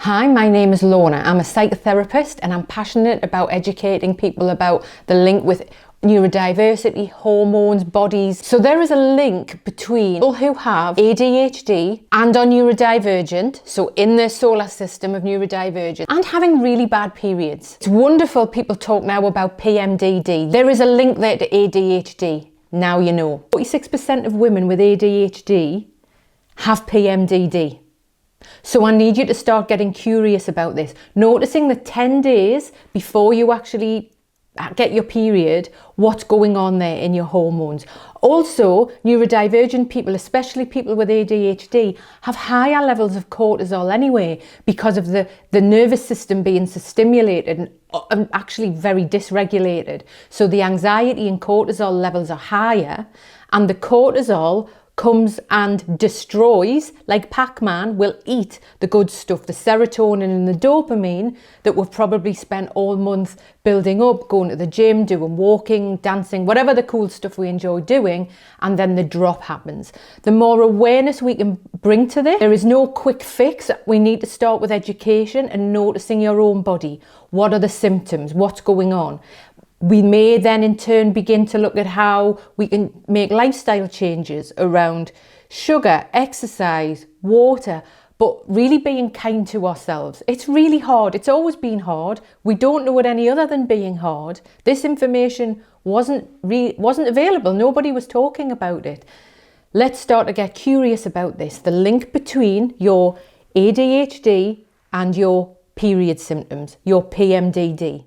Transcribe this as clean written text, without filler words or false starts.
Hi, my name is Lorna. I'm a psychotherapist and I'm passionate about educating people about the link with neurodiversity, hormones, bodies. So there is a link between people who have ADHD and are neurodivergent, so in the solar system of neurodivergent, and having really bad periods. It's wonderful people talk now about PMDD. There is a link there to ADHD. Now you know. 46% of women with ADHD have PMDD. So I need you to start getting curious about this, noticing the 10 days before you actually get your period, what's going on there in your hormones. Also, neurodivergent people, especially people with ADHD, have higher levels of cortisol anyway because of the nervous system being so stimulated and actually very dysregulated. So the anxiety and cortisol levels are higher, and the cortisol comes and destroys, like Pac-Man, will eat the good stuff, the serotonin and the dopamine that we've probably spent all month building up, going to the gym, doing walking, dancing, whatever the cool stuff we enjoy doing, and then the drop happens. The more awareness we can bring to this, there is no quick fix. We need to start with education and noticing your own body. What are the symptoms? What's going on? We may then in turn begin to look at how we can make lifestyle changes around sugar, exercise, water, but really being kind to ourselves. It's really hard. It's always been hard. We don't know it any other than being hard. This information wasn't available. Nobody was talking about it. Let's start to get curious about this. The link between your ADHD and your period symptoms, your PMDD.